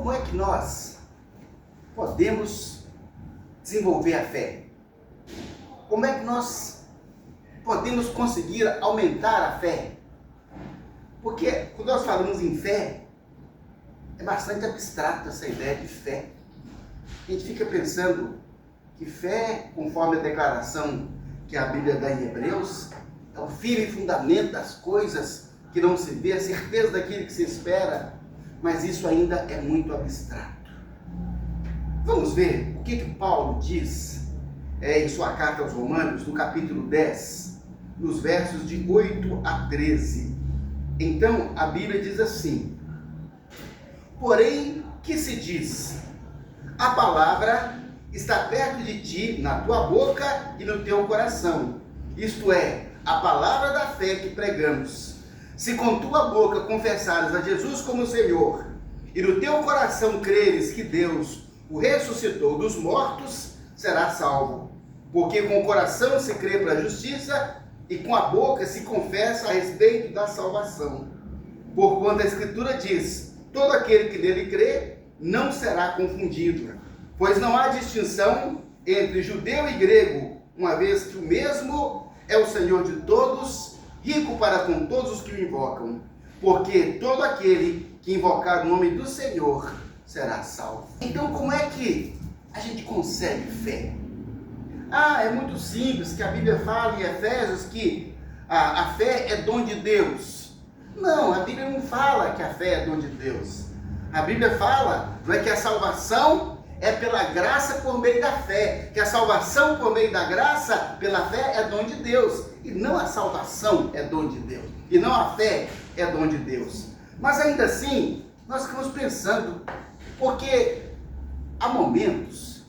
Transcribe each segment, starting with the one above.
como é que nós podemos desenvolver a fé? Como é que nós podemos conseguir aumentar a fé? Porque quando nós falamos em fé, é bastante abstrato essa ideia de fé. A gente fica pensando que fé, conforme a declaração que a Bíblia dá em Hebreus, é o firme fundamento das coisas que não se vê, a certeza daquilo que se espera, mas isso ainda é muito abstrato. Vamos ver o que Paulo diz em sua carta aos Romanos, no capítulo 10, nos versos de 8 a 13. Então, a Bíblia diz assim: porém, que se diz? A palavra está perto de ti, na tua boca e no teu coração. Isto é, a palavra da fé que pregamos. Se com tua boca confessares a Jesus como Senhor, e no teu coração creres que Deus o ressuscitou dos mortos, serás salvo. Porque com o coração se crê para a justiça, e com a boca se confessa a respeito da salvação. Porquanto a Escritura diz: todo aquele que nele crê não será confundido, pois não há distinção entre judeu e grego, uma vez que o mesmo é o Senhor de todos, rico para com todos os que o invocam. Porque todo aquele que invocar o nome do Senhor será salvo. Então, como é que a gente consegue fé? É muito simples, que a Bíblia fala em Efésios que a fé é dom de Deus. Não, a Bíblia não fala que a fé é dom de Deus. A Bíblia fala, não é, que a salvação é pela graça por meio da fé, que a salvação por meio da graça, pela fé, é dom de Deus, e não a salvação é dom de Deus, e não a fé é dom de Deus. Mas ainda assim, nós ficamos pensando, porque há momentos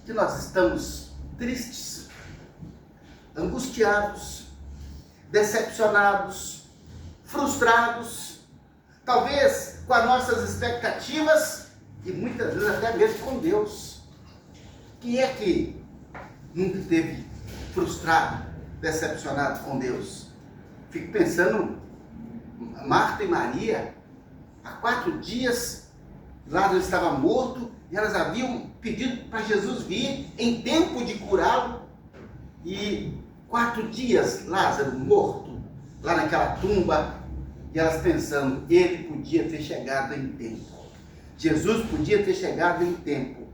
que nós estamos tristes, angustiados, decepcionados, frustrados, talvez com as nossas expectativas e muitas vezes até mesmo com Deus. Quem é que nunca esteve frustrado, decepcionado com Deus? Fico pensando, Marta e Maria, há 4 dias, Lázaro estava morto, e elas haviam pedido para Jesus vir em tempo de curá-lo, e 4 dias Lázaro morto, lá naquela tumba, e elas pensando, ele podia ter chegado em tempo, Jesus podia ter chegado em tempo,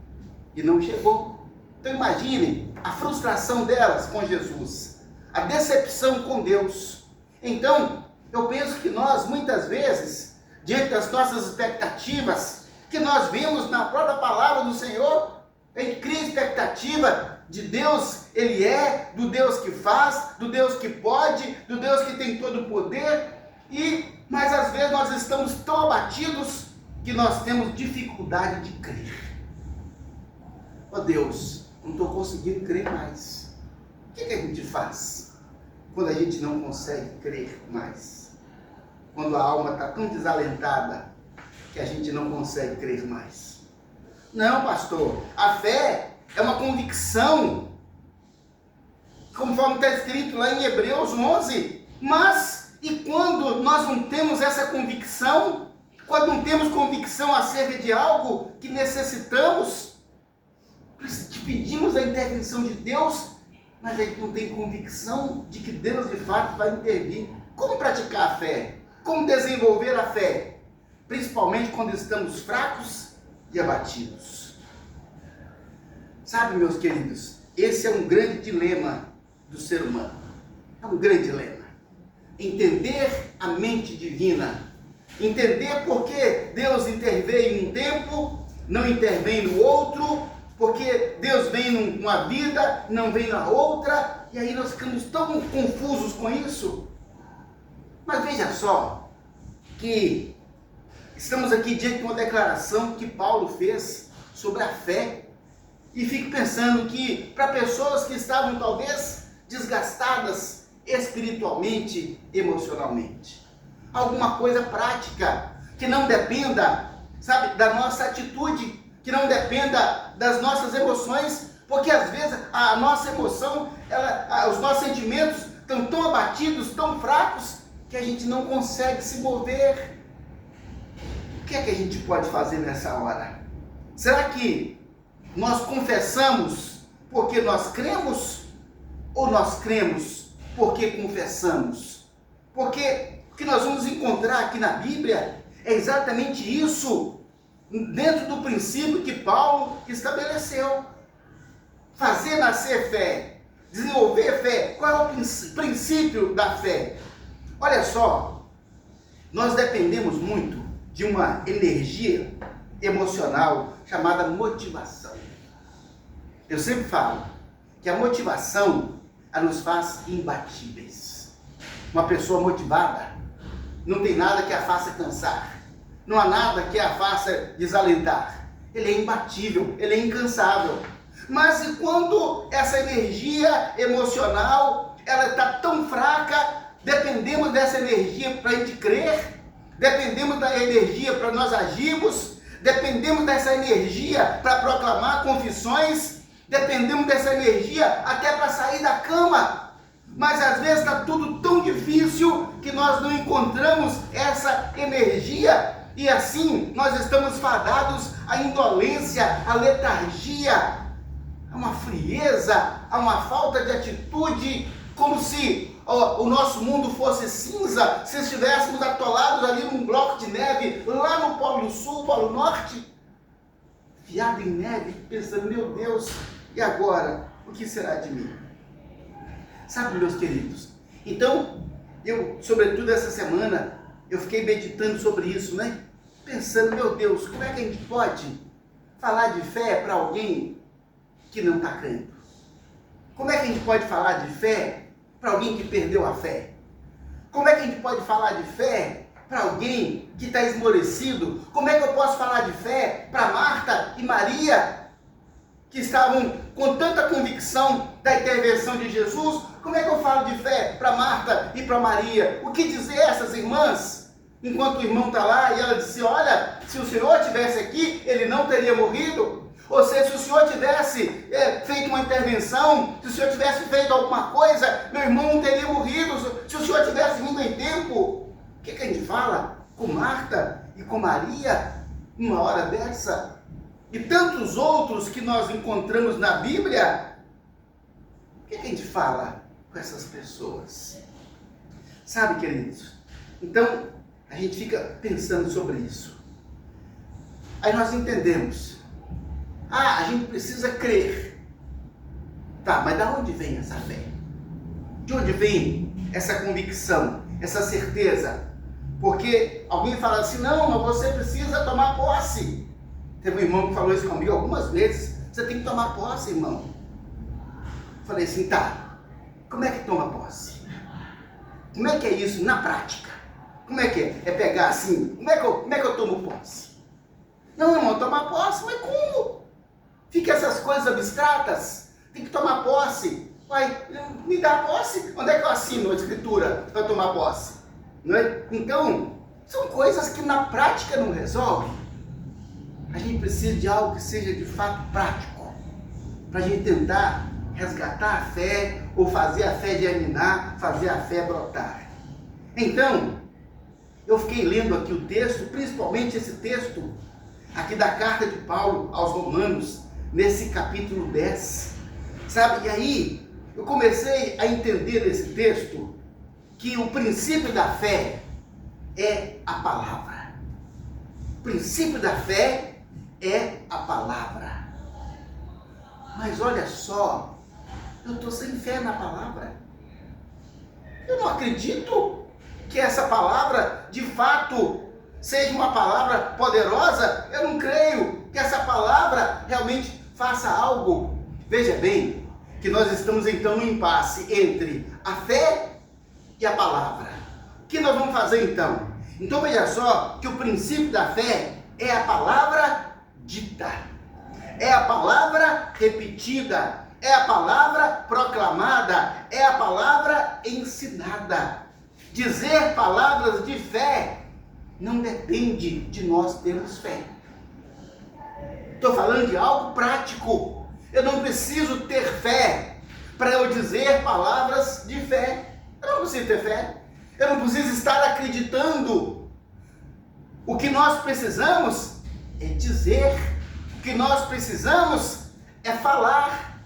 e não chegou. Então imaginem a frustração delas com Jesus, a decepção com Deus. Então, eu penso que nós, muitas vezes, diante das nossas expectativas, que nós vemos na própria palavra do Senhor, a gente cria expectativa de Deus, Ele é, do Deus que faz, do Deus que pode, do Deus que tem todo o poder, mas às vezes nós estamos tão abatidos que nós temos dificuldade de crer. Deus, não estou conseguindo crer mais. O que a gente faz quando a gente não consegue crer mais? Quando a alma está tão desalentada que a gente não consegue crer mais. Não, pastor, a fé é uma convicção, conforme está escrito lá em Hebreus 11, mas e quando nós não temos essa convicção, quando não temos convicção acerca de algo que necessitamos, pedimos a intervenção de Deus, mas a gente não tem convicção de que Deus de fato vai intervir. Como praticar a fé? Como desenvolver a fé? Principalmente quando estamos fracos e abatidos. Sabe, meus queridos, esse é um grande dilema do ser humano. É um grande dilema. Entender a mente divina. Entender por que Deus intervém em um tempo, não intervém no outro, porque Deus vem numa vida, não vem na outra, e aí nós ficamos tão confusos com isso. Mas veja só, que estamos aqui diante de uma declaração que Paulo fez sobre a fé, e fico pensando que para pessoas que estavam talvez desgastadas espiritualmente, emocionalmente, alguma coisa prática, que não dependa, sabe, da nossa atitude, que não dependa das nossas emoções, porque às vezes a nossa emoção, os nossos sentimentos estão tão abatidos, tão fracos, que a gente não consegue se mover. O que é que a gente pode fazer nessa hora? Será que nós confessamos porque nós cremos? Ou nós cremos porque confessamos? Porque o que nós vamos encontrar aqui na Bíblia é exatamente isso, dentro do princípio que Paulo estabeleceu. Fazer nascer fé, desenvolver fé. Qual é o princípio da fé? Olha só, nós dependemos muito de uma energia emocional chamada motivação. Eu sempre falo que a motivação nos faz imbatíveis. Uma pessoa motivada não tem nada que a faça cansar, não há nada que a faça desalentar. Ele é imbatível, ele é incansável. Mas e quando essa energia emocional ela está tão fraca, dependemos dessa energia para a gente crer, dependemos da energia para nós agirmos, dependemos dessa energia para proclamar confissões, dependemos dessa energia até para sair da cama. Mas às vezes está tudo tão difícil que nós não encontramos essa energia e assim nós estamos fadados à indolência, à letargia, a uma frieza, a uma falta de atitude, como se o nosso mundo fosse cinza, se estivéssemos atolados ali num bloco de neve, lá no Polo Sul, Polo Norte, fiado em neve, pensando, meu Deus, e agora? O que será de mim? Sabe, meus queridos, então, eu, sobretudo essa semana, eu fiquei meditando sobre isso, né? Pensando, meu Deus, como é que a gente pode falar de fé para alguém que não está crendo? Como é que a gente pode falar de fé para alguém que perdeu a fé? Como é que a gente pode falar de fé para alguém que está esmorecido? Como é que eu posso falar de fé para Marta e Maria, que estavam com tanta convicção da intervenção de Jesus? Como é que eu falo de fé para Marta e para Maria? O que dizer a essas irmãs? Enquanto o irmão está lá e ela disse, olha, se o Senhor estivesse aqui, ele não teria morrido. Ou seja, se o Senhor tivesse feito uma intervenção, se o Senhor tivesse feito alguma coisa, meu irmão não teria morrido. Se o Senhor tivesse vindo em tempo, o que a gente fala com Marta e com Maria numa hora dessa? E tantos outros que nós encontramos na Bíblia, o que a gente fala com essas pessoas? Sabe, queridos? Então, a gente fica pensando sobre isso. Aí nós entendemos. A gente precisa crer. Tá, mas da onde vem essa fé? De onde vem essa convicção, essa certeza? Porque alguém fala assim, não, mas você precisa tomar posse. Teve um irmão que falou isso comigo algumas vezes. Você tem que tomar posse, irmão. Falei assim, tá, como é que toma posse? Como é que é isso na prática? Como é que é? É pegar assim, como é que eu tomo posse? Não, irmão, tomar posse, mas como? Fica essas coisas abstratas, tem que tomar posse. Vai, me dá posse? Onde é que eu assino a escritura para tomar posse? Não é? Então, são coisas que na prática não resolvem. A gente precisa de algo que seja de fato prático, para a gente tentar resgatar a fé, ou fazer a fé germinar, fazer a fé brotar. Então, eu fiquei lendo aqui o texto, principalmente esse texto aqui da carta de Paulo aos Romanos, nesse capítulo 10, sabe? E aí, eu comecei a entender nesse texto que o princípio da fé é a palavra. O princípio da fé é a palavra. Mas olha só, eu estou sem fé na palavra. Eu não acredito que essa palavra, de fato, seja uma palavra poderosa. Eu não creio que essa palavra realmente faça algo. Veja bem, que nós estamos então no impasse entre a fé e a palavra. O que nós vamos fazer então? Então veja só que o princípio da fé é a palavra dita, é a palavra repetida, é a palavra proclamada, é a palavra ensinada. Dizer palavras de fé não depende de nós termos fé. Estou falando de algo prático. Eu não preciso ter fé para eu dizer palavras de fé. Eu não preciso ter fé. Eu não preciso estar acreditando O que nós precisamos é dizer, o que nós precisamos é falar.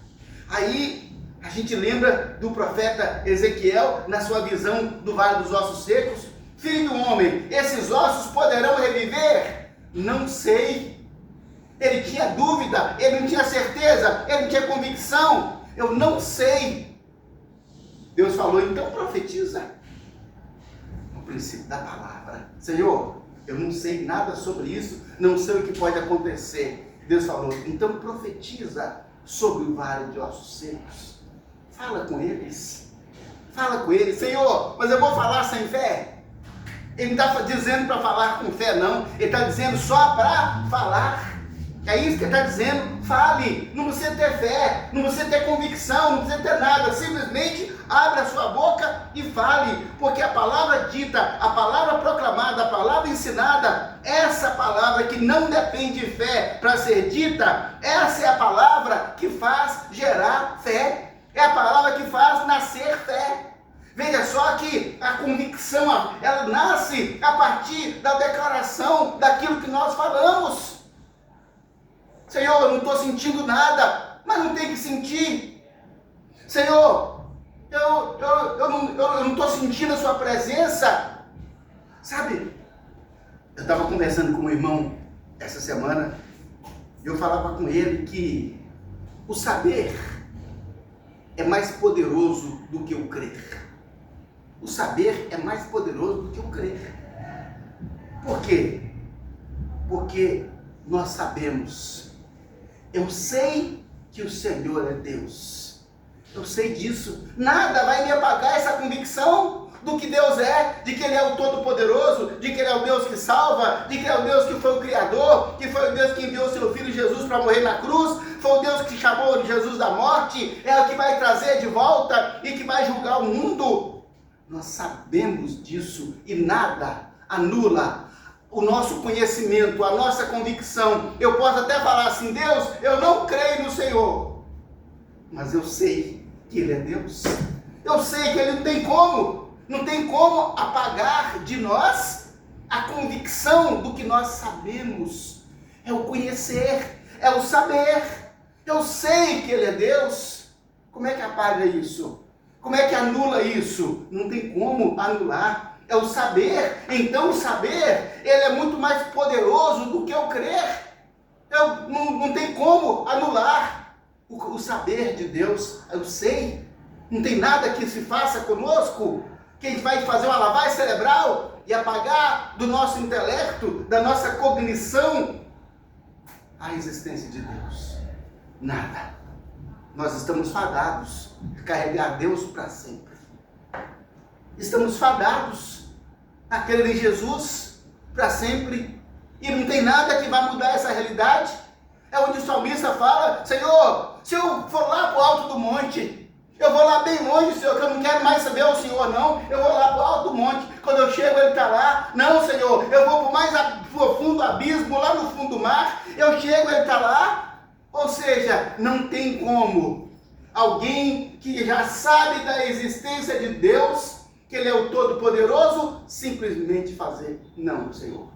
Aí a gente lembra do profeta Ezequiel, na sua visão do Vale dos Ossos Secos: filho do homem, esses ossos poderão reviver? Não sei. Ele tinha dúvida, ele não tinha certeza, ele não tinha convicção. Eu não sei. Deus falou: então profetiza. No princípio da palavra: Senhor, eu não sei nada sobre isso, não sei o que pode acontecer. Deus falou: então profetiza sobre o vale de ossos secos. Fala com eles. Fala com eles: Senhor, mas eu vou falar sem fé? Ele não está dizendo para falar com fé, não. Ele está dizendo só para falar. É isso que ele está dizendo. Fale. Não precisa ter fé, não precisa ter convicção, não precisa ter nada. Simplesmente abra a sua boca e fale. Porque a palavra dita, a palavra proclamada, a palavra ensinada, essa palavra que não depende de fé para ser dita, essa é a palavra que faz gerar fé. É a palavra que faz nascer fé. Veja só que a convicção, ela nasce a partir da declaração daquilo que nós falamos. Senhor, eu não estou sentindo nada, mas não tem que sentir. Senhor, eu não estou sentindo a sua presença. Sabe, eu estava conversando com um irmão essa semana, e eu falava com ele que o saber é mais poderoso do que o crer. O saber é mais poderoso do que o crer. Por quê? Porque nós sabemos. Eu sei que o Senhor é Deus. Eu sei disso. Nada vai me apagar essa convicção do que Deus é, de que Ele é o Todo-Poderoso, de que Ele é o Deus que salva, de que Ele é o Deus que foi o Criador, que foi o Deus que enviou o seu Filho Jesus para morrer na cruz, foi o Deus que chamou Jesus da morte, é o que vai trazer de volta e que vai julgar o mundo. Nós sabemos disso e nada anula o nosso conhecimento, a nossa convicção. Eu posso até falar assim: Deus, eu não creio no Senhor, mas eu sei que Ele é Deus. Eu sei que Ele não tem como apagar de nós a convicção do que nós sabemos. É o conhecer, é o saber. Eu sei que Ele é Deus. Como é que apaga isso? Como é que anula isso? Não tem como anular. É o saber. Então o saber, ele é muito mais poderoso do que o crer. Não tem como anular o saber de Deus. Eu sei. Não tem nada que se faça conosco que a gente vai fazer uma lavagem cerebral e apagar do nosso intelecto, da nossa cognição, a existência de Deus. Nada. Nós estamos fadados a carregar Deus para sempre. Estamos fadados a crer em Jesus para sempre. E não tem nada que vai mudar essa realidade. É onde o salmista fala: Senhor, se eu for lá para o alto do monte, eu vou lá bem longe, Senhor, que eu não quero mais saber o Senhor, não. Eu vou lá para o alto do monte. Quando eu chego, Ele está lá. Não, Senhor, eu vou para o mais profundo abismo, lá no fundo do mar. Eu chego, Ele está lá. Ou seja, não tem como alguém que já sabe da existência de Deus, que Ele é o Todo-Poderoso, simplesmente fazer: não, Senhor,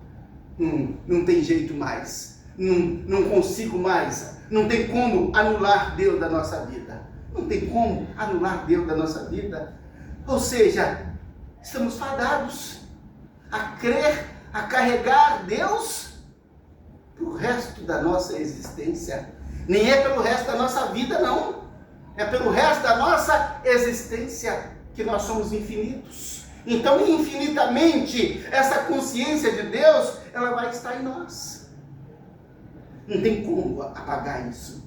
não tem jeito mais, não consigo mais, não tem como anular Deus da nossa vida, não tem como anular Deus da nossa vida. Ou seja, estamos fadados a crer, a carregar Deus para o resto da nossa existência. Nem é pelo resto da nossa vida, não. É pelo resto da nossa existência que nós somos infinitos. Então, infinitamente, essa consciência de Deus, ela vai estar em nós. Não tem como apagar isso.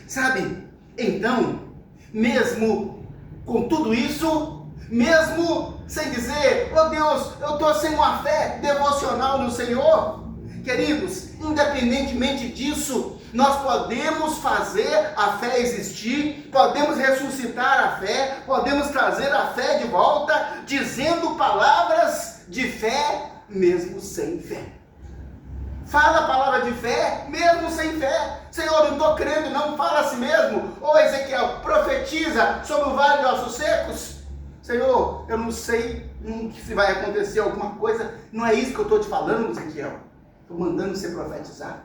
Sabe? Então, mesmo com tudo isso, mesmo sem dizer: oh Deus, eu estou sem uma fé devocional no Senhor, queridos, independentemente disso, nós podemos fazer a fé existir, podemos ressuscitar a fé, podemos trazer a fé de volta, dizendo palavras de fé, mesmo sem fé. Fala a palavra de fé, mesmo sem fé. Senhor, não estou crendo, não. Fala a si mesmo. Ô Ezequiel, profetiza sobre o vale de ossos secos. Senhor, eu não sei se vai acontecer alguma coisa. Não é isso que eu estou te falando, Ezequiel. Estou mandando você profetizar.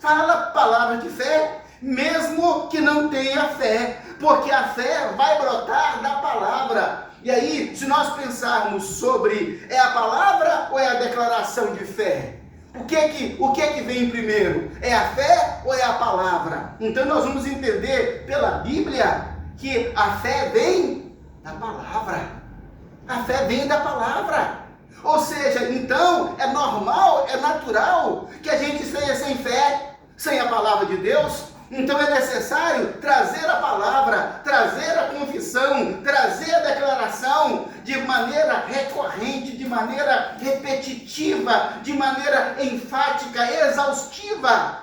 Fala palavras de fé, mesmo que não tenha fé, porque a fé vai brotar da palavra. E aí, se nós pensarmos sobre é a palavra ou é a declaração de fé? O que é que vem primeiro? É a fé ou é a palavra? Então nós vamos entender pela Bíblia que a fé vem da palavra. A fé vem da palavra. Ou seja, então é normal, é natural que a gente esteja sem fé, sem a palavra de Deus. Então é necessário trazer a palavra, trazer a confissão, trazer a declaração de maneira recorrente, de maneira repetitiva, de maneira enfática, exaustiva,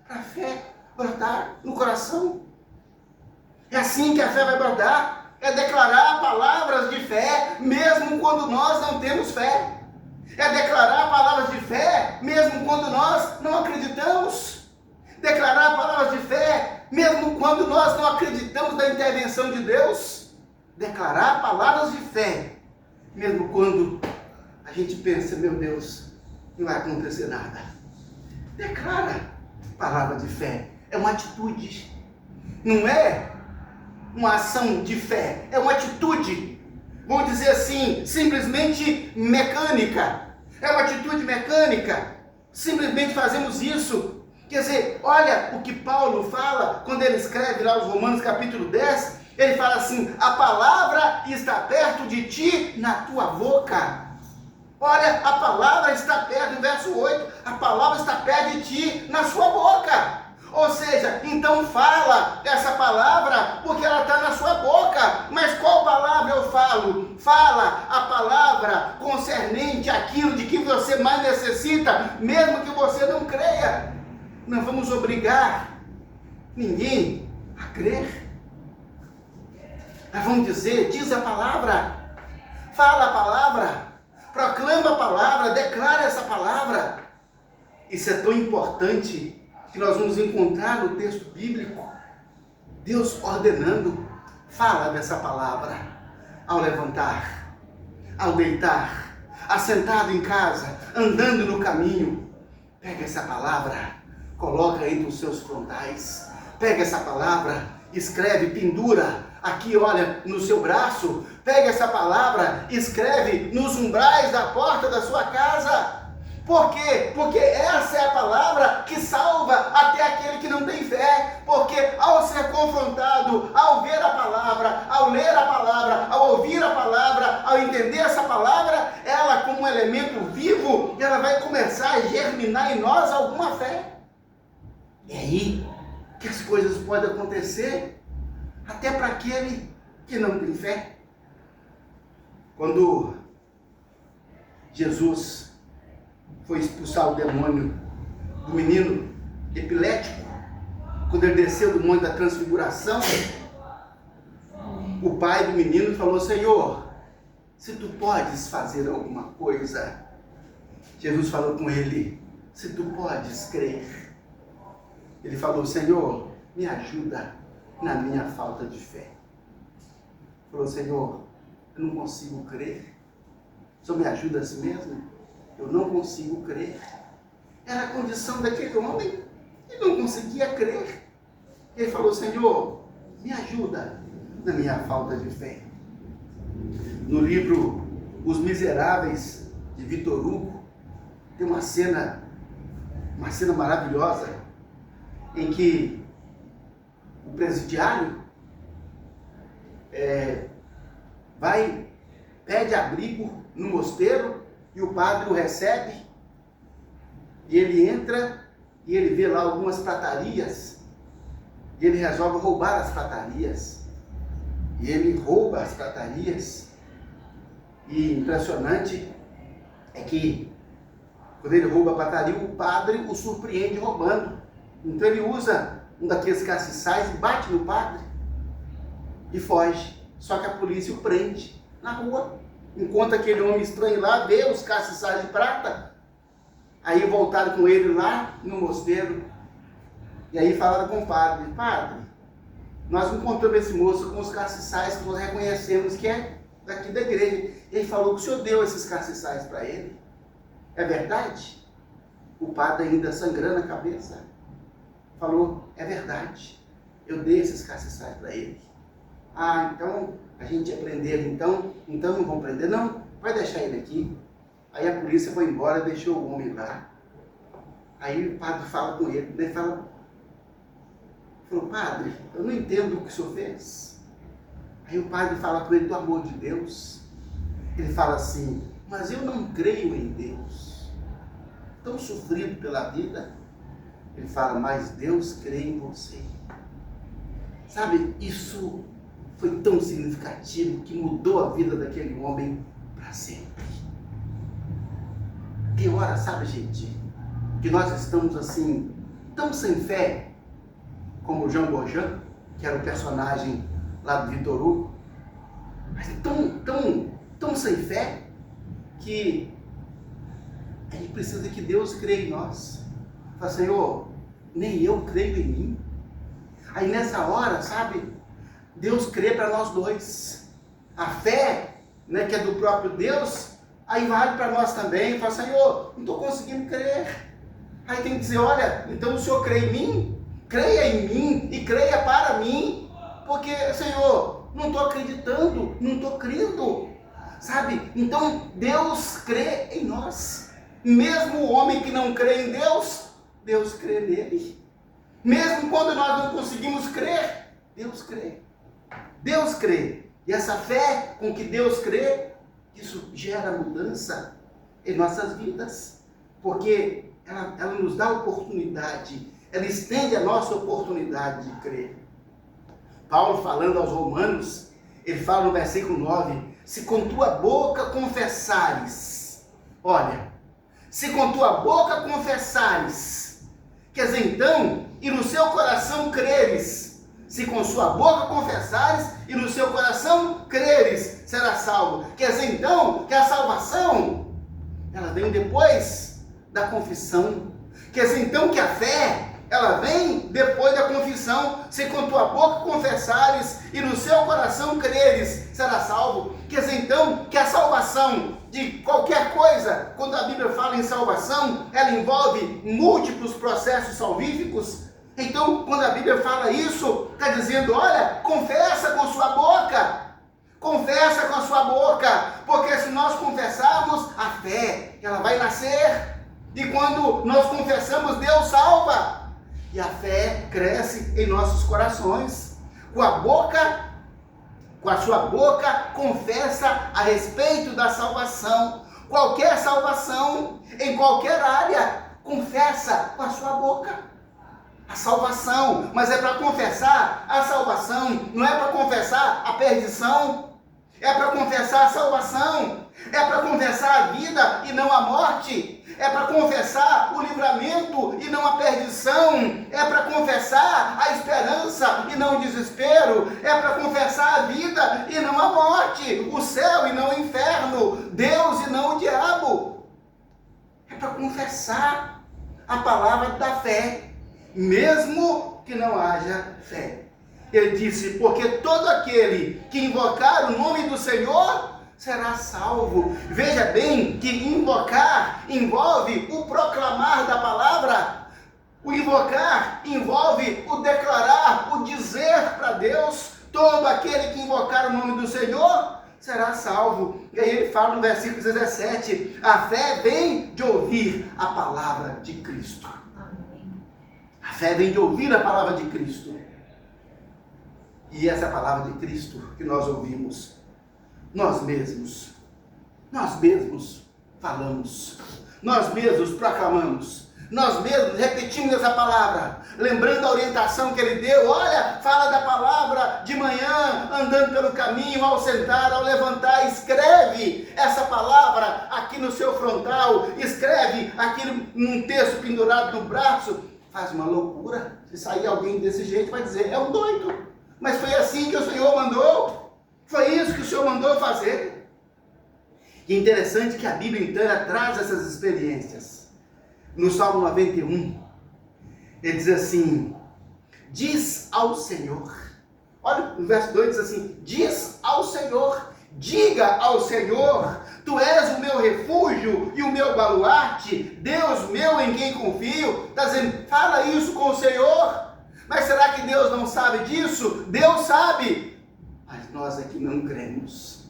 para a fé brotar no coração. É assim que a fé vai brotar, é declarar palavras de fé, mesmo quando nós não temos fé. É declarar palavras de fé, mesmo quando nós não acreditamos. Declarar palavras de fé, mesmo quando nós não acreditamos na intervenção de Deus. Declarar palavras de fé, mesmo quando a gente pensa, meu Deus, não vai acontecer nada. Declara palavra de fé. É uma atitude. Não é uma ação de fé. É uma atitude. Vamos dizer assim, simplesmente mecânica. É uma atitude mecânica. Simplesmente fazemos isso. Quer dizer, olha o que Paulo fala quando ele escreve lá os Romanos capítulo 10, ele fala assim, a palavra está perto de ti na tua boca. Olha, a palavra está perto, no verso 8, a palavra está perto de ti na sua boca. Ou seja, então fala essa palavra porque ela está na sua boca. Mas qual palavra eu falo? Fala a palavra concernente àquilo de que você mais necessita, mesmo que você não creia. Não vamos obrigar ninguém a crer. Nós vamos dizer, diz a palavra, fala a palavra, proclama a palavra, declara essa palavra. Isso é tão importante que nós vamos encontrar no texto bíblico, Deus ordenando, fala dessa palavra, ao levantar, ao deitar, assentado em casa, andando no caminho. Pega essa palavra, coloca aí nos seus frontais, pega essa palavra, escreve, pendura aqui, olha, no seu braço, pega essa palavra, escreve nos umbrais da porta da sua casa. Por quê? Porque essa é a palavra que salva até aquele que não tem fé. Porque ao ser confrontado, ao ver a palavra, ao ler a palavra, ao ouvir a palavra, ao entender essa palavra, ela como um elemento vivo, ela vai começar a germinar em nós alguma fé. E aí que as coisas podem acontecer até para aquele que não tem fé. Quando Jesus foi expulsar o demônio do menino epilético, quando ele desceu do monte da transfiguração, o pai do menino falou, Senhor, se tu podes fazer alguma coisa. Jesus falou com ele, se tu podes crer. Ele falou, Senhor, me ajuda na minha falta de fé. Falou, Senhor, eu não consigo crer. O Senhor me ajuda assim mesmo? Eu não consigo crer. Era a condição daquele homem. Ele não conseguia crer. Ele falou, Senhor, me ajuda na minha falta de fé. No livro Os Miseráveis, de Victor Hugo, tem uma cena maravilhosa, em que o presidiário pede abrigo no mosteiro, e o padre o recebe, e ele entra, e ele vê lá algumas pratarias, e ele resolve roubar as pratarias, e ele rouba as pratarias, e impressionante é que, quando ele rouba a prataria, o padre o surpreende roubando. Então ele usa um daqueles castiçais e bate no padre, e foge. Só que a polícia o prende na rua. Encontra aquele homem estranho lá, vê os castiçais de prata. Aí voltaram com ele lá no mosteiro. E aí falaram com o padre, padre, nós encontramos esse moço com os castiçais que nós reconhecemos que é daqui da igreja. Ele falou que o senhor deu esses castiçais para ele. É verdade? O padre ainda sangrando a cabeça falou, é verdade. Eu dei esses castiçais para ele. Ah, então a gente ia prender ele, então não vamos prender. Não, vai deixar ele aqui. Aí a polícia foi embora, deixou o homem lá. Aí o padre fala com ele, ele falou, padre, eu não entendo o que o senhor fez. Aí o padre fala com ele do amor de Deus. Ele fala assim, mas eu não creio em Deus. Tão sofrido pela vida. Ele fala, mas Deus crê em você. Sabe, isso foi tão significativo que mudou a vida daquele homem para sempre. Tem hora, sabe, gente, que nós estamos assim, tão sem fé, como o Jean Valjean, que era o personagem lá do Victor Hugo, mas tão sem fé, que a gente precisa que Deus creia em nós. Fala, Senhor, nem eu creio em mim. Aí nessa hora, sabe, Deus crê para nós dois. A fé, né, que é do próprio Deus, aí vale para nós também. Fala, Senhor, não estou conseguindo crer. Aí tem que dizer, olha, então o Senhor crê em mim? Creia em mim e creia para mim. Porque, Senhor, não estou acreditando, não estou crendo. Sabe? Então Deus crê em nós. Mesmo o homem que não crê em Deus, Deus crê nele. Mesmo quando nós não conseguimos crer, Deus crê. Deus crê. E essa fé com que Deus crê, isso gera mudança em nossas vidas. Porque ela nos dá oportunidade, ela estende a nossa oportunidade de crer. Paulo, falando aos Romanos, ele fala no versículo 9, se com tua boca confessares, olha, se com tua boca confessares, quer dizer, então, e no seu coração creres, se com sua boca confessares e no seu coração creres, será salvo. Quer dizer, então, que a salvação, ela vem depois da confissão. Quer dizer, então, que a fé, ela vem depois da confissão. Se com tua boca confessares e no seu coração creres, será salvo. Quer dizer, então, que a salvação de qualquer coisa, quando a Bíblia fala em salvação, ela envolve múltiplos processos salvíficos. Então, quando a Bíblia fala isso, está dizendo, olha, confessa com sua boca. Confessa com a sua boca. Porque se nós confessarmos, a fé, ela vai nascer. E quando nós confessamos, Deus salva. E a fé cresce em nossos corações. Com a sua boca, confessa a respeito da salvação. Qualquer salvação, em qualquer área, confessa com a sua boca. A salvação, mas é para confessar a salvação, não é para confessar a perdição. É para confessar a salvação, é para confessar a vida e não a morte, é para confessar o livramento e não a perdição, é para confessar a esperança e não o desespero, é para confessar a vida e não a morte, o céu e não o inferno, Deus e não o diabo. É para confessar a palavra da fé, mesmo que não haja fé. Ele disse, porque todo aquele que invocar o nome do Senhor será salvo. Veja bem que invocar envolve o proclamar da palavra. O invocar envolve o declarar, o dizer para Deus. Todo aquele que invocar o nome do Senhor será salvo. E aí ele fala no versículo 17, a fé vem de ouvir a palavra de Cristo. A fé vem de ouvir a palavra de Cristo. E essa palavra de Cristo que nós ouvimos, nós mesmos falamos, nós mesmos proclamamos, nós mesmos repetimos essa palavra, lembrando a orientação que ele deu. Olha, fala da palavra de manhã, andando pelo caminho, ao sentar, ao levantar, escreve essa palavra aqui no seu frontal, escreve aqui num texto pendurado no braço. Faz uma loucura, se sair alguém desse jeito vai dizer, é um doido. Mas foi assim que o Senhor mandou. Foi isso que o Senhor mandou fazer. E é interessante que a Bíblia inteira traz essas experiências. No Salmo 91, ele diz assim, diz ao Senhor. Olha, o verso 2 diz assim, diz ao Senhor Diga ao Senhor: tu és o meu refúgio e o meu baluarte, Deus meu em quem confio. Está dizendo, fala isso com o Senhor. Mas será que Deus não sabe disso? Deus sabe. Mas nós aqui não cremos.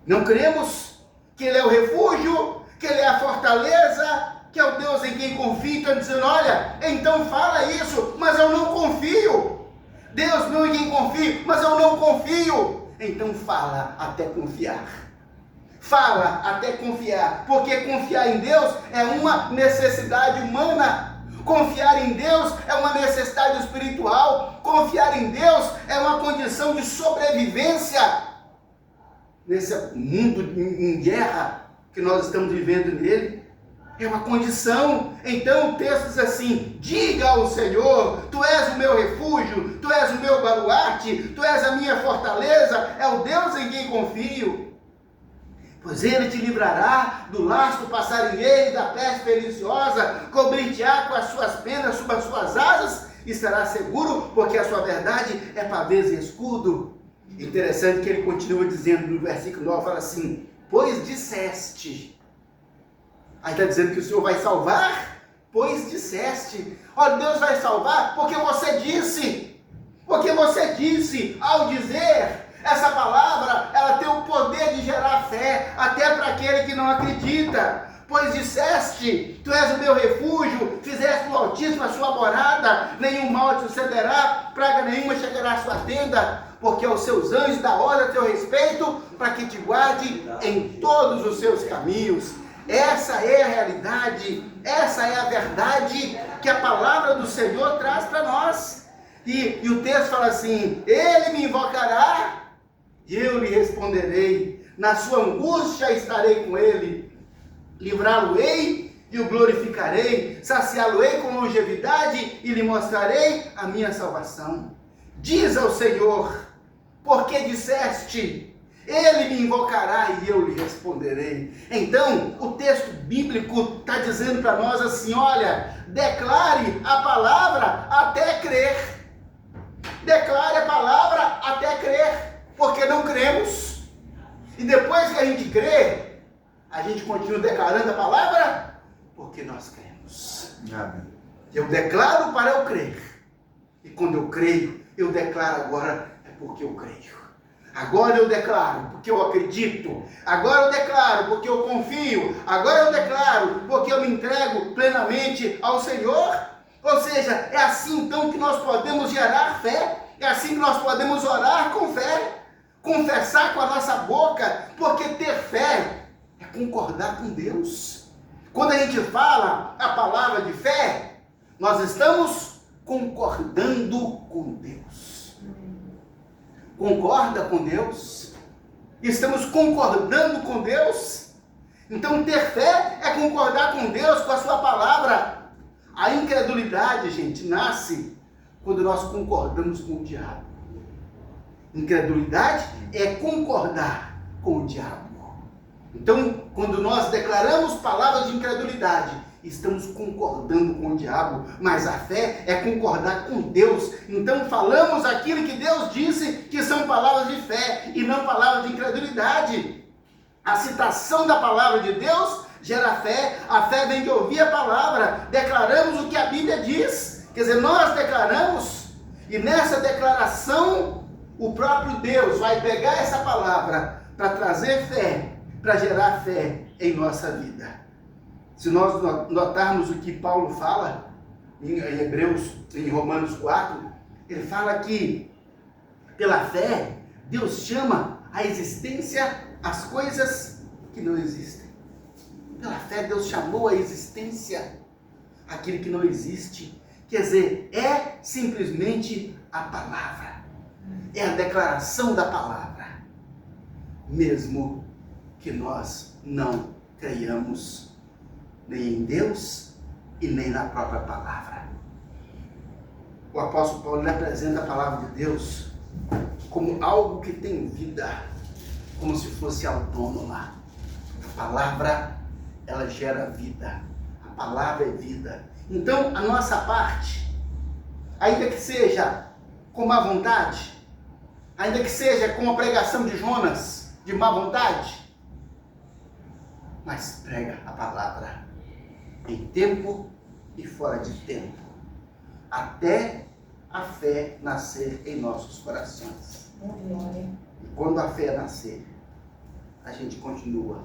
Não cremos que Ele é o refúgio, que Ele é a fortaleza, que é o Deus em quem confio. Então dizendo, olha, então fala isso, mas eu não confio. Deus meu em quem confio, mas eu não confio. Então fala até confiar. Fala até confiar, porque confiar em Deus é uma necessidade humana. Confiar em Deus é uma necessidade espiritual. Confiar em Deus é uma condição de sobrevivência nesse mundo em guerra que nós estamos vivendo nele. É uma condição. Então o texto diz assim: diga ao Senhor, tu és o meu refúgio, tu és o meu baluarte, tu és a minha fortaleza, é o Deus em quem confio. Pois Ele te livrará do laço passarinheiro e da peste perniciosa, cobrir-te-á com as suas penas sob as suas asas, e estará seguro, porque a sua verdade é pavês e escudo. Interessante que ele continua dizendo no versículo 9, fala assim, pois disseste. Aí está dizendo que o Senhor vai salvar, pois disseste. Olha, Deus vai salvar porque você disse. Porque você disse, ao dizer... Essa palavra, ela tem o poder de gerar fé, até para aquele que não acredita. Pois disseste, tu és o meu refúgio, fizeste do Altíssimo a sua morada, nenhum mal te sucederá, praga nenhuma chegará à sua tenda, porque aos seus anjos dá ordem a teu respeito, para que te guarde em todos os seus caminhos. Essa é a realidade, essa é a verdade que a palavra do Senhor traz para nós. E o texto fala assim, Ele me invocará, e eu lhe responderei, na sua angústia estarei com ele, livrá-lo-ei e o glorificarei, saciá-lo-ei com longevidade e lhe mostrarei a minha salvação. Diz ao Senhor, porque disseste, Ele me invocará e eu lhe responderei. Então, o texto bíblico está dizendo para nós assim, olha, declare a palavra até crer. Declare a palavra até crer. Porque não cremos, e depois que a gente crê, a gente continua declarando a palavra, porque nós cremos. Amém. Eu declaro para eu crer, e quando eu creio, eu declaro agora, é porque eu creio. Agora eu declaro, porque eu acredito. Agora eu declaro, porque eu confio. Agora eu declaro, porque eu me entrego plenamente ao Senhor. Ou seja, é assim então que nós podemos gerar fé, é assim que nós podemos orar com fé. Confessar com a nossa boca, porque ter fé é concordar com Deus. Quando a gente fala a palavra de fé, nós estamos concordando com Deus. Concorda com Deus? Estamos concordando com Deus? Então ter fé é concordar com Deus, com a sua palavra. A incredulidade, gente, nasce quando nós concordamos com o diabo. Incredulidade é concordar com o diabo. Então, quando nós declaramos palavras de incredulidade, estamos concordando com o diabo, mas a fé é concordar com Deus. Então, falamos aquilo que Deus disse que são palavras de fé e não palavras de incredulidade. A citação da palavra de Deus gera fé, a fé vem de ouvir a palavra, declaramos o que a Bíblia diz. Quer dizer, nós declaramos, e nessa declaração, o próprio Deus vai pegar essa palavra para trazer fé, para gerar fé em nossa vida. Se nós notarmos o que Paulo fala em Hebreus, em Romanos 4, ele fala que pela fé, Deus chama à existência as coisas que não existem. Pela fé, Deus chamou à existência aquilo que não existe. Quer dizer, é simplesmente a palavra. É a declaração da palavra, mesmo que nós não creiamos nem em Deus e nem na própria palavra. O apóstolo Paulo apresenta a palavra de Deus como algo que tem vida, como se fosse autônoma. A palavra, ela gera vida. A palavra é vida. Então, a nossa parte, ainda que seja com má vontade, ainda que seja com a pregação de Jonas, de má vontade, mas prega a palavra em tempo e fora de tempo, até a fé nascer em nossos corações. E quando a fé nascer, a gente continua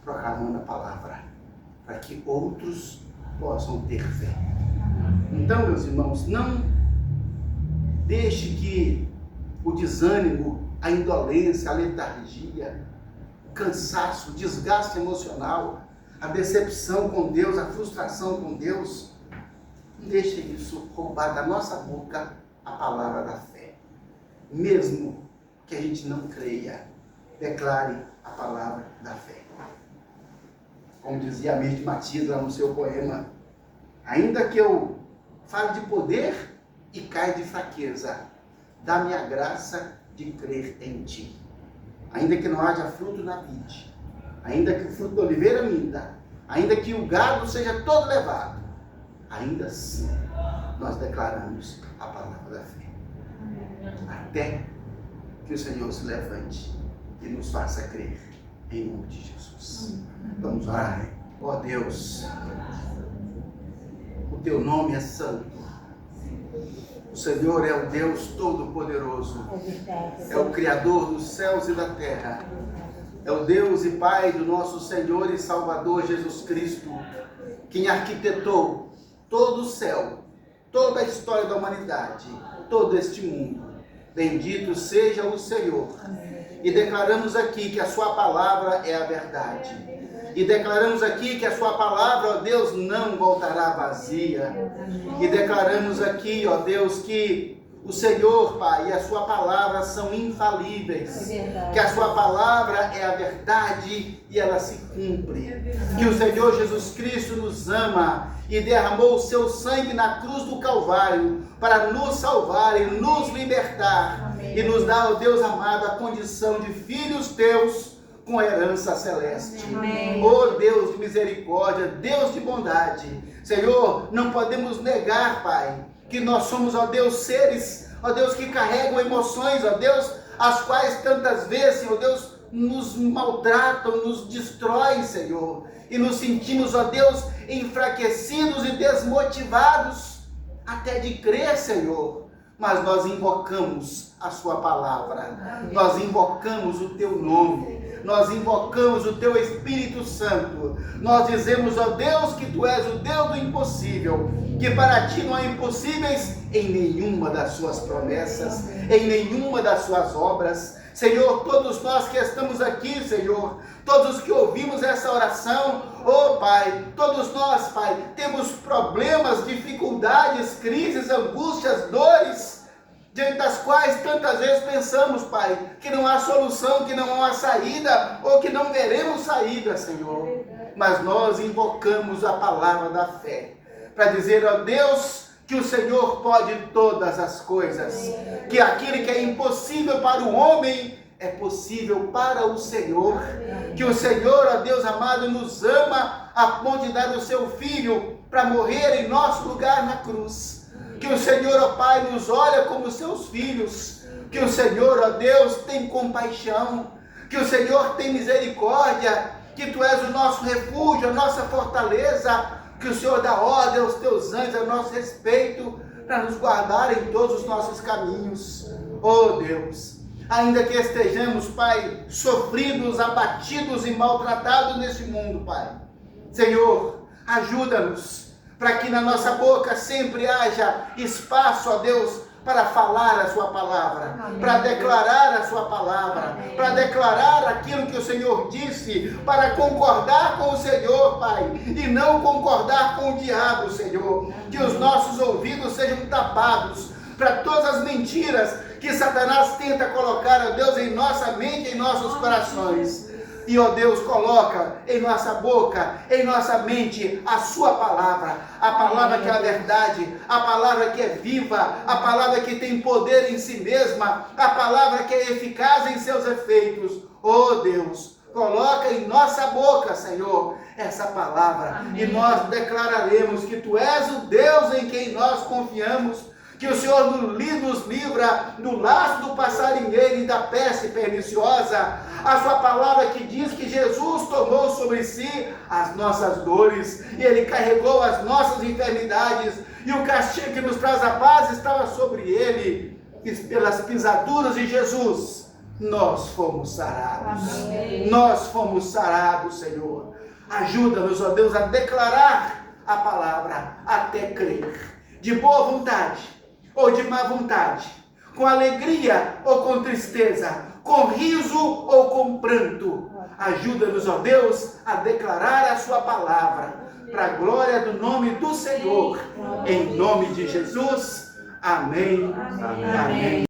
proclamando a palavra, para que outros possam ter fé. Então, meus irmãos, não deixe que o desânimo, a indolência, a letargia, o cansaço, o desgaste emocional, a decepção com Deus, a frustração com Deus, não deixe isso roubar da nossa boca a palavra da fé. Mesmo que a gente não creia, declare a palavra da fé. Como dizia a Mirth Matias lá no seu poema, ainda que eu fale de poder e caia de fraqueza, dá-me a graça de crer em ti. Ainda que não haja fruto na vide, ainda que o fruto da oliveira minta, ainda que o gado seja todo levado, ainda assim nós declaramos a palavra da fé. Até que o Senhor se levante e nos faça crer em nome de Jesus. Vamos orar. Ó Deus, o teu nome é santo. O Senhor é o Deus Todo-Poderoso. É o Criador dos céus e da terra. É o Deus e Pai do nosso Senhor e Salvador Jesus Cristo, quem arquitetou todo o céu, toda a história da humanidade, todo este mundo. Bendito seja o Senhor. E declaramos aqui que a sua palavra é a verdade. E declaramos aqui que a sua palavra, ó Deus, não voltará vazia. E declaramos aqui, ó Deus, que o Senhor, Pai, e a sua palavra são infalíveis. Que a sua palavra é a verdade e ela se cumpre. Que o Senhor Jesus Cristo nos ama e derramou o seu sangue na cruz do Calvário para nos salvar e nos libertar. Amém. E nos dar, ó Deus amado, a condição de filhos teus com herança celeste. Amém. Oh Deus de misericórdia, Deus de bondade. Senhor, não podemos negar, Pai, que nós somos, ó Deus, seres, ó Deus, que carregam emoções, ó Deus, as quais tantas vezes, Senhor Deus, nos maltratam, nos destroem, Senhor, e nos sentimos, ó Deus, enfraquecidos e desmotivados até de crer, Senhor. Mas nós invocamos a sua palavra, nós invocamos o teu nome, nós invocamos o teu Espírito Santo, nós dizemos, ó Deus, que tu és o Deus do impossível, que para ti não há impossíveis em nenhuma das suas promessas, em nenhuma das suas obras. Senhor, todos nós que estamos aqui, Senhor, todos que ouvimos essa oração, oh Pai, todos nós, Pai, temos problemas, dificuldades, crises, angústias, dores, diante das quais tantas vezes pensamos, Pai, que não há solução, que não há saída, ou que não veremos saída, Senhor. Mas nós invocamos a palavra da fé, para dizer, ó Deus, que o Senhor pode todas as coisas, que aquilo que é impossível para o homem, é possível para o Senhor, que o Senhor, ó Deus amado, nos ama a ponto de dar o seu Filho para morrer em nosso lugar na cruz, que o Senhor, ó Pai, nos olha como seus filhos, que o Senhor, ó Deus, tem compaixão, que o Senhor tem misericórdia, que tu és o nosso refúgio, a nossa fortaleza, que o Senhor dá ordem aos teus anjos a nosso respeito, para nos guardar em todos os nossos caminhos. Oh Deus, ainda que estejamos, Pai, sofridos, abatidos e maltratados neste mundo, Pai, Senhor, ajuda-nos, para que na nossa boca sempre haja espaço, ó Deus, para falar a sua palavra, amém, para declarar a sua palavra, amém, para declarar aquilo que o Senhor disse, para concordar com o Senhor, Pai, e não concordar com o diabo, Senhor. Amém. Que os nossos ouvidos sejam tapados para todas as mentiras que Satanás tenta colocar, ó Deus, em nossa mente, em nossos corações. E, ó Deus, coloca em nossa boca, em nossa mente, a sua palavra, a palavra que é a verdade, a palavra que é viva, a palavra que tem poder em si mesma, a palavra que é eficaz em seus efeitos. Oh Deus, coloca em nossa boca, Senhor, essa palavra. Amém. E nós declararemos que tu és o Deus em quem nós confiamos, que o Senhor nos livra do laço do passarinheiro e da peste perniciosa. A sua palavra que diz que Jesus tomou sobre si as nossas dores, e Ele carregou as nossas enfermidades, e o castigo que nos traz a paz estava sobre Ele, e pelas pisaduras de Jesus, nós fomos sarados. Amém. Nós fomos sarados, Senhor. Ajuda-nos, ó Deus, a declarar a palavra até crer, de boa vontade ou de má vontade, com alegria ou com tristeza, com riso ou com pranto. Ajuda-nos, ó Deus, a declarar a sua palavra, para a glória do nome do Senhor, em nome de Jesus. Amém. Amém. Amém.